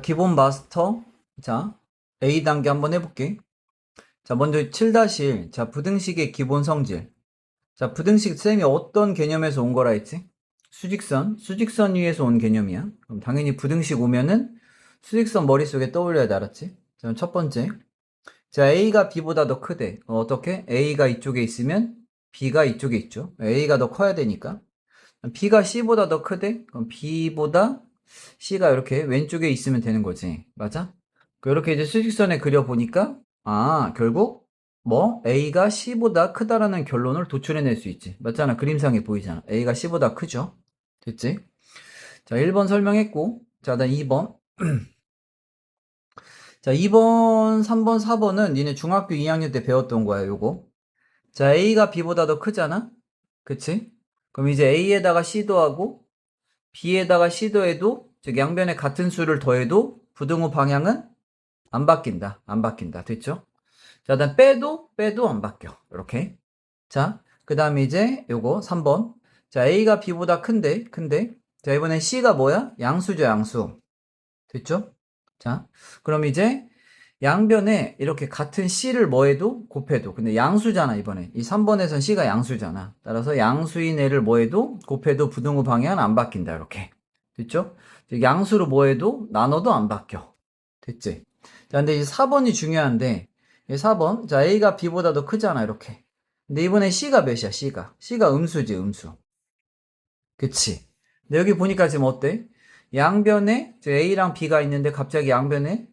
기본 마스터. 자, A 단계 한번 해볼게. 자, 먼저 7-1. 자, 부등식의 기본 성질. 자, 부등식 쌤이 어떤 개념에서 온 거라 했지? 수직선 위에서 온 개념이야. 그럼 당연히 부등식 오면은 수직선 머릿속에 떠올려야 돼, 알았지? 자, 그럼 첫 번째. 자, A가 B보다 더 크대. 어떻게? A가 이쪽에 있으면 B가 이쪽에 있죠. A가 더 커야 되니까. B가 C보다 더 크대? 그럼 B보다 C가 이렇게 왼쪽에 있으면 되는 거지. 맞아? 이렇게 이제 수직선에 그려보니까, 결국, A가 C보다 크다라는 결론을 도출해낼 수 있지. 맞잖아. 그림상에 보이잖아. A가 C보다 크죠? 됐지? 자, 1번 설명했고, 자, 다음 2번. 자, 2번, 3번, 4번은 니네 중학교 2학년 때 배웠던 거야, 요거. 자, A가 B보다 더 크잖아? 그치? 그럼 이제 A에다가 C 더하고, B에다가 C 더해도, 즉 양변에 같은 수를 더해도 부등호 방향은 안 바뀐다. 안 바뀐다. 됐죠? 자, 다음 빼도 안 바뀌어. 이렇게. 자, 그 다음에 이제 요거 3번. 자, A가 B보다 큰데. 자, 이번엔 C가 뭐야? 양수죠, 양수. 됐죠? 자, 그럼 이제 양변에 이렇게 같은 C를 뭐해도 곱해도. 근데 양수잖아, 이번에. 이 3번에선 C가 양수잖아. 따라서 양수인 애를 뭐해도 곱해도 부등호 방향은 안 바뀐다. 이렇게. 됐죠? 즉 양수로 뭐해도 나눠도 안 바뀌어. 됐지? 자, 근데 이제 4번이 중요한데, 이 4번. 자, A가 B보다 더 크잖아, 이렇게. 근데 이번에 C가 몇이야, C가? C가 음수지, 음수. 그치? 근데 여기 보니까 지금 어때? 양변에 A랑 B가 있는데 갑자기 양변에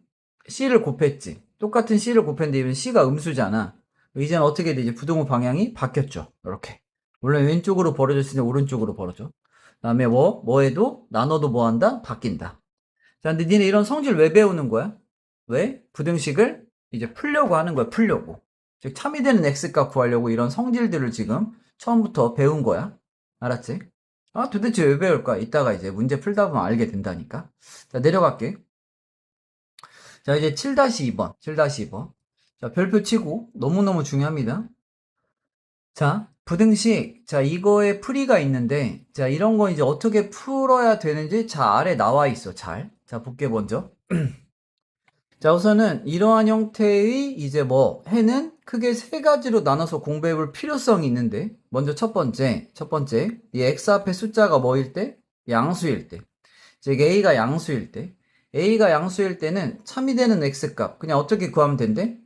C를 곱했지. 똑같은 C를 곱했는데 이번 C가 음수잖아. 이제는 어떻게 되지? 부등호 방향이 바뀌었죠. 이렇게. 원래 왼쪽으로 벌어졌으니 오른쪽으로 벌어져. 그다음에 뭐해도 나눠도 뭐한다? 바뀐다. 자, 근데 니네 이런 성질 왜 배우는 거야? 왜? 부등식을 이제 풀려고 하는 거야. 풀려고. 즉 참이 되는 x값 구하려고 이런 성질들을 지금 처음부터 배운 거야. 알았지? 도대체 왜 배울까? 이따가 이제 문제 풀다 보면 알게 된다니까. 자, 내려갈게. 자, 이제 7-2번. 7-2번. 자, 별표 치고 너무너무 중요합니다. 자, 부등식. 자, 이거에 풀이가 있는데, 자, 이런 거 이제 어떻게 풀어야 되는지 자, 아래 나와 있어. 잘. 자, 볼게 먼저. 자, 우선은 이러한 형태의 이제 해는 크게 세 가지로 나눠서 공부해 볼 필요성이 있는데, 먼저 첫 번째, 이 x 앞에 숫자가 뭐일 때? 양수일 때. 즉, A가 양수일 때는 참이 되는 x값, 그냥 어떻게 구하면 된대?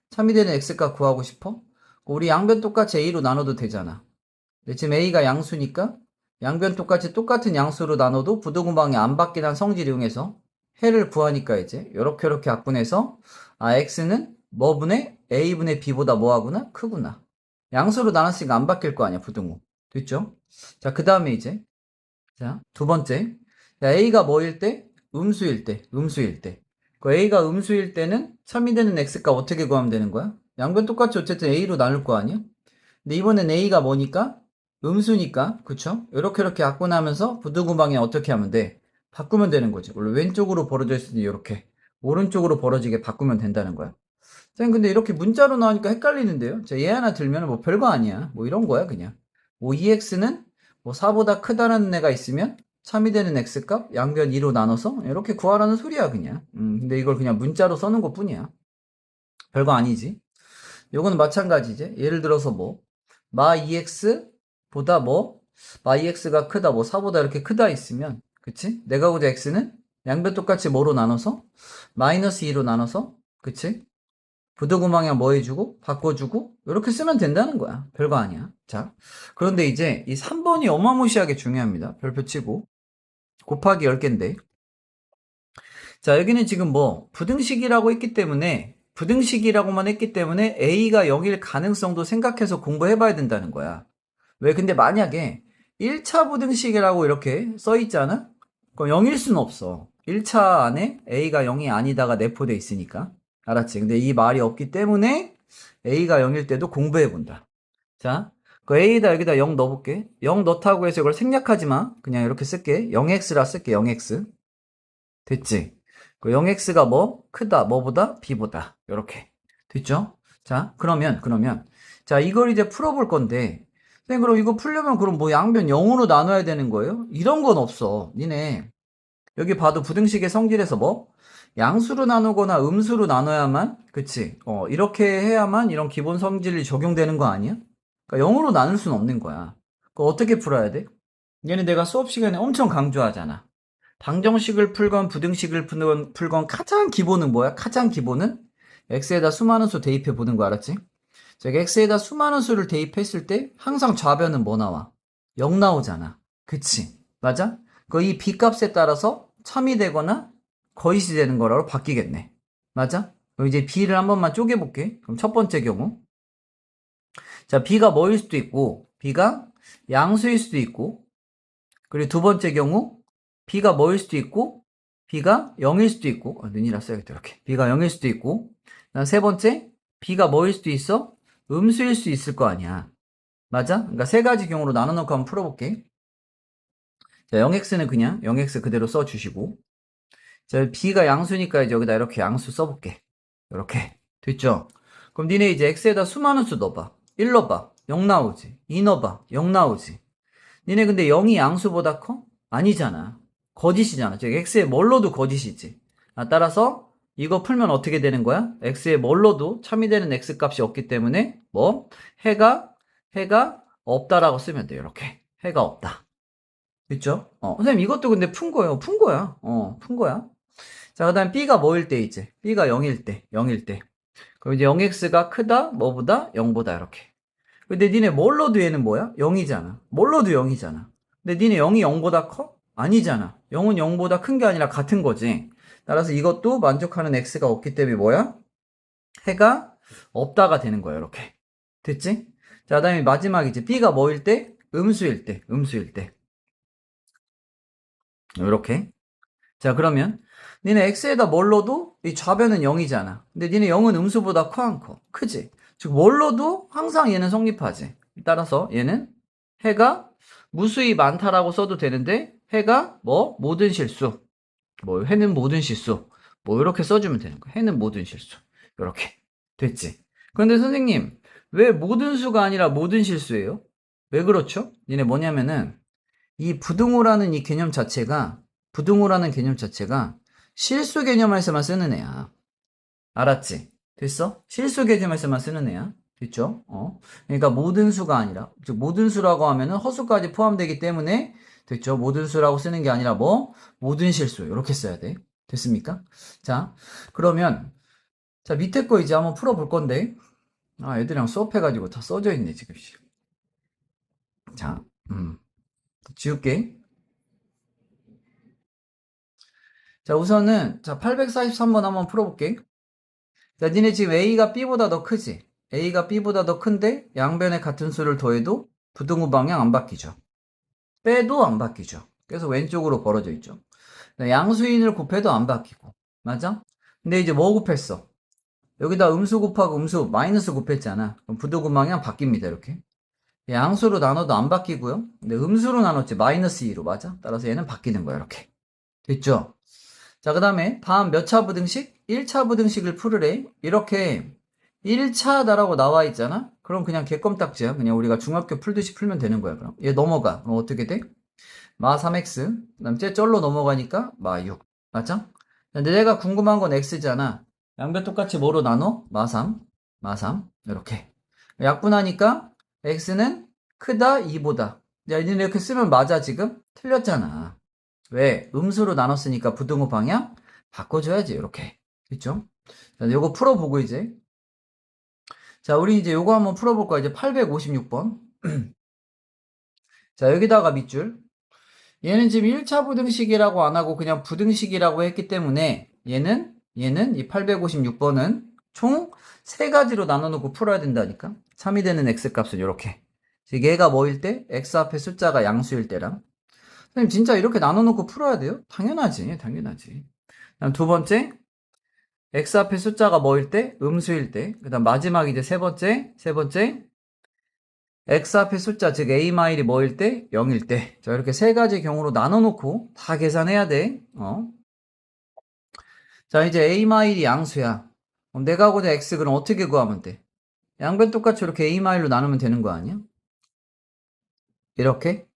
참이 되는 x값 구하고 싶어? 우리 양변 똑같이 A로 나눠도 되잖아. 근데 지금 A가 양수니까, 양변 똑같은 양수로 나눠도 부등호방이 안 바뀌는 성질 이용해서 해를 구하니까 이제 요렇게 약분해서 x는 뭐분의 a분의 b보다 뭐하구나? 크구나. 양수로 나눴으니까 안 바뀔 거 아니야, 부등호. 됐죠? 자, 그 다음에 이제 자, 두 번째. 자, a가 뭐일 때? 음수일 때. 그 a가 음수일 때는 참이 되는 x값 어떻게 구하면 되는 거야? 양변 똑같이 어쨌든 a로 나눌 거 아니야? 근데 이번엔 a가 뭐니까? 음수니까, 그쵸? 이렇게 약분하면서 부등호 방향 어떻게 하면 돼? 바꾸면 되는 거지. 원래 왼쪽으로 벌어져 있으니 이렇게 오른쪽으로 벌어지게 바꾸면 된다는 거야. 쌤, 근데 이렇게 문자로 나오니까 헷갈리는데요? 자, 얘 하나 들면 뭐 별거 아니야. 뭐 이런 거야, 그냥. 뭐 2x는 뭐 4보다 크다라는 애가 있으면 참이 되는 x값 양변 2로 나눠서 이렇게 구하라는 소리야, 그냥. 근데 이걸 그냥 문자로 써놓은 것 뿐이야. 별거 아니지. 요거는 마찬가지지. 예를 들어서 마 2x보다 마 2x가 크다, 4보다 이렇게 크다 있으면, 그치? 내가 보자 x는 양변 똑같이 뭐로 나눠서? 마이너스 2로 나눠서, 그치? 부등호방향 뭐 해주고, 바꿔주고, 이렇게 쓰면 된다는 거야. 별거 아니야. 자, 그런데 이제 이 3번이 어마무시하게 중요합니다. 별표 치고. 곱하기 10개인데. 자, 여기는 지금 부등식이라고만 했기 때문에 A가 0일 가능성도 생각해서 공부해봐야 된다는 거야. 왜? 근데 만약에 1차 부등식이라고 이렇게 써있잖아? 그럼 0일 수는 없어. 1차 안에 A가 0이 아니다가 내포돼 있으니까. 알았지? 근데 이 말이 없기 때문에 A가 0일 때도 공부해본다. 자, 그 A에다 여기다 0 넣어볼게. 0 넣다고 해서 이걸 생략하지 마. 그냥 이렇게 쓸게. 0x라 쓸게, 0x. 됐지? 그 0x가 크다. 뭐보다? b보다. 요렇게. 됐죠? 자, 그러면. 자, 이걸 이제 풀어볼 건데. 선생님, 그럼 이거 풀려면 그럼 양변 0으로 나눠야 되는 거예요? 이런 건 없어. 니네. 여기 봐도 부등식의 성질에서 양수로 나누거나 음수로 나눠야만, 그치? 이렇게 해야만 이런 기본 성질이 적용되는 거 아니야? 그러니까 0으로 나눌 수는 없는 거야. 그거 어떻게 풀어야 돼? 얘는 내가 수업 시간에 엄청 강조하잖아. 방정식을 풀건 부등식을 풀건 가장 기본은 뭐야? 가장 기본은 x에다 수많은 수 대입해 보는 거 알았지? 즉 x에다 수많은 수를 대입했을 때 항상 좌변은 뭐 나와? 0 나오잖아. 그치? 맞아? 이 b값에 따라서 참이 되거나 거짓이 되는 거라고 바뀌겠네. 맞아? 그럼 이제 b를 한 번만 쪼개볼게. 그럼 첫 번째 경우. 자, b가 뭐일 수도 있고, b가 양수일 수도 있고, 그리고 두 번째 경우, b가 뭐일 수도 있고, b가 0일 수도 있고, 눈이라 써야겠다, 이렇게. b가 0일 수도 있고, 그다음 세 번째, b가 뭐일 수도 있어? 음수일 수 있을 거 아니야. 맞아? 그러니까 세 가지 경우로 나눠놓고 한번 풀어볼게. 자, 0x는 그냥 0x 그대로 써주시고, 자, b가 양수니까 이제 여기다 이렇게 양수 써볼게. 이렇게. 됐죠? 그럼 니네 이제 x에다 수많은 수 넣어봐. 1 넣어봐. 0 나오지. 2 넣어봐. 0 나오지. 니네 근데 0이 양수보다 커? 아니잖아. 거짓이잖아. 즉 x에 뭘 넣어도 거짓이지. 따라서 이거 풀면 어떻게 되는 거야? x에 뭘 넣어도 참이 되는 x 값이 없기 때문에 뭐? 해가 없다라고 쓰면 돼요. 이렇게. 해가 없다. 그쵸? 선생님 이것도 근데 푼 거예요. 푼 거야. 푼 거야. 자, 그 다음 b가 뭐일 때 이제? b가 0일 때. 0일 때. 그럼 이제 0x가 크다? 뭐보다? 0보다 이렇게. 근데 니네 뭘 넣어도 얘는 뭐야? 0이잖아. 뭘 넣어도 0이잖아. 근데 니네 0이 0보다 커? 아니잖아. 0은 0보다 큰 게 아니라 같은 거지. 따라서 이것도 만족하는 x가 없기 때문에 뭐야? 해가 없다가 되는 거야, 이렇게. 됐지? 자, 그 다음에 마지막이지. b가 뭐일 때? 음수일 때. 음수일 때. 이렇게. 자, 그러면 니네 x에다 뭘 넣어도 이 좌변은 0이잖아. 근데 니네 0은 음수보다 커 안 커? 크지? 즉 뭘 넣어도 항상 얘는 성립하지. 따라서 얘는 해가 무수히 많다라고 써도 되는데 해가 뭐 모든 실수. 뭐 해는 모든 실수. 뭐 이렇게 써주면 되는 거야. 해는 모든 실수. 이렇게. 됐지? 그런데 선생님 왜 모든 수가 아니라 모든 실수예요? 왜 그렇죠? 니네 뭐냐면은 이 부등호라는 이 개념 자체가 부등호라는 개념 자체가 실수 개념에서만 쓰는 애야. 알았지? 됐어? 실수 개념에서만 쓰는 애야. 됐죠? 그러니까 모든 수가 아니라, 즉 모든 수라고 하면은 허수까지 포함되기 때문에 됐죠? 모든 수라고 쓰는 게 아니라 뭐 모든 실수 이렇게 써야 돼. 됐습니까? 자, 그러면 자 밑에 거 이제 한번 풀어볼 건데 애들이랑 수업해가지고 다 써져 있네 지금. 자, 지울게. 자, 우선은, 자, 843번 한번 풀어볼게. 자, 니네 지금 A가 B보다 더 크지? A가 B보다 더 큰데, 양변에 같은 수를 더해도 부등호 방향 안 바뀌죠. 빼도 안 바뀌죠. 그래서 왼쪽으로 벌어져 있죠. 양수인을 곱해도 안 바뀌고. 맞아? 근데 이제 뭐 곱했어? 여기다 음수 곱하고 음수, 마이너스 곱했잖아. 그럼 부등호 방향 바뀝니다, 이렇게. 양수로 나눠도 안 바뀌고요. 근데 음수로 나눴지, 마이너스 2로, 맞아? 따라서 얘는 바뀌는 거야, 이렇게. 됐죠? 자, 그 다음에 다음 몇 차 부등식? 1차 부등식을 풀으래. 이렇게 1차다라고 나와 있잖아? 그럼 그냥 개껌딱지야. 그냥 우리가 중학교 풀듯이 풀면 되는 거야, 그럼. 얘 넘어가. 그럼 어떻게 돼? 마 3x. 그 다음 쟤 쩔로 넘어가니까 마 6. 맞죠? 근데 내가 궁금한 건 x잖아. 양변 똑같이 뭐로 나눠? 마 3. 마 3. 이렇게. 약분하니까 x는 크다 2보다. 야, 니네 이렇게 쓰면 맞아, 지금? 틀렸잖아. 왜? 음수로 나눴으니까 부등호 방향 바꿔줘야지, 이렇게. 그쵸? 자, 요거 풀어보고 이제. 자, 우리 이제 요거 한번 풀어볼 거야. 이제 856번. 자, 여기다가 밑줄. 얘는 지금 1차 부등식이라고 안 하고 그냥 부등식이라고 했기 때문에 얘는 이 856번은 총 3가지로 나눠놓고 풀어야 된다니까. 참이 되는 x값은 이렇게. 즉 얘가 뭐일 때? x 앞에 숫자가 양수일 때랑. 선생님 진짜 이렇게 나눠놓고 풀어야 돼요? 당연하지. 당연하지. 다음 두 번째. x 앞에 숫자가 뭐일 때? 음수일 때. 그 다음 마지막 이제 세 번째. x 앞에 숫자, 즉 a 마일이 뭐일 때? 0일 때. 자, 이렇게 3가지 경우로 나눠놓고 다 계산해야 돼. 자, 이제 a 마일이 양수야. 그럼 내가 하고자 x 그럼 어떻게 구하면 돼? 양변 똑같이 이렇게 a 마일로 나누면 되는 거 아니야? 이렇게?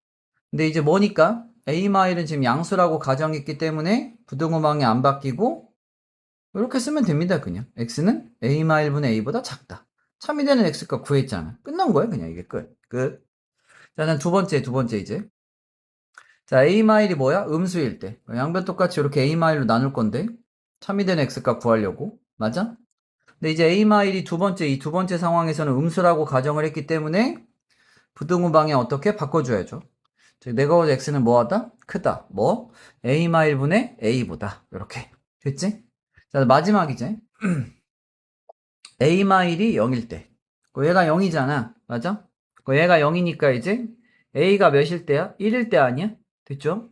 근데 이제 뭐니까? a 마일은 지금 양수라고 가정했기 때문에 부등호방이 안 바뀌고 이렇게 쓰면 됩니다. 그냥 x는 a-1분의 a보다 작다. 참이 되는 x값 구했잖아. 끝난 거야 그냥 이게 끝. 자, 난 두 번째 이제. 자, a-1이 뭐야? 음수일 때. 양변 똑같이 이렇게 a-로 나눌 건데 참이 되는 x값 구하려고. 맞아? 근데 이제 a-1이 이 두 번째 상황에서는 음수라고 가정을 했기 때문에 부등호 방향 어떻게 바꿔줘야죠. 즉 네거워즈 x는 뭐하다? 크다. 뭐? a-1분의 a보다. 이렇게. 됐지? 자, 마지막 이제 a-1이 0일 때. 얘가 0이잖아. 맞아? 얘가 0이니까 이제 a가 몇일 때야? 1일 때 아니야? 됐죠?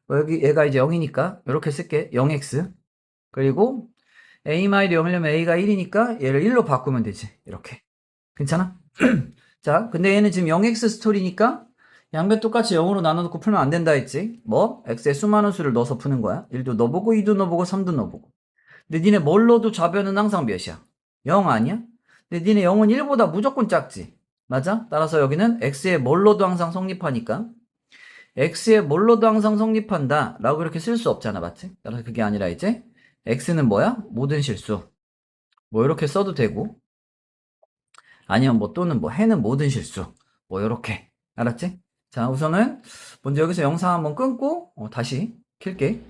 여기 얘가 이제 0이니까 이렇게 쓸게. 0x. 그리고 a-1이 0이려면 a가 1이니까 얘를 1로 바꾸면 되지. 이렇게. 괜찮아? 자, 근데 얘는 지금 0x 스토리니까 양변 똑같이 0으로 나눠놓고 풀면 안 된다 했지? 뭐? x의 수많은 수를 넣어서 푸는 거야. 1도 넣어보고 2도 넣어보고 3도 넣어보고. 근데 니네 뭘 넣어도 좌변은 항상 몇이야? 0 아니야? 근데 니네 0은 1보다 무조건 작지? 맞아? 따라서 여기는 x의 뭘 넣어도 항상 성립하니까 x의 뭘 넣어도 항상 성립한다 라고 이렇게 쓸 수 없잖아. 맞지? 따라서 그게 아니라 이제 x는 뭐야? 모든 실수. 뭐 이렇게 써도 되고 아니면 뭐 또는 뭐 해는 모든 실수. 뭐 요렇게. 알았지? 자, 우선은 먼저 여기서 영상 한번 끊고 다시 킬게.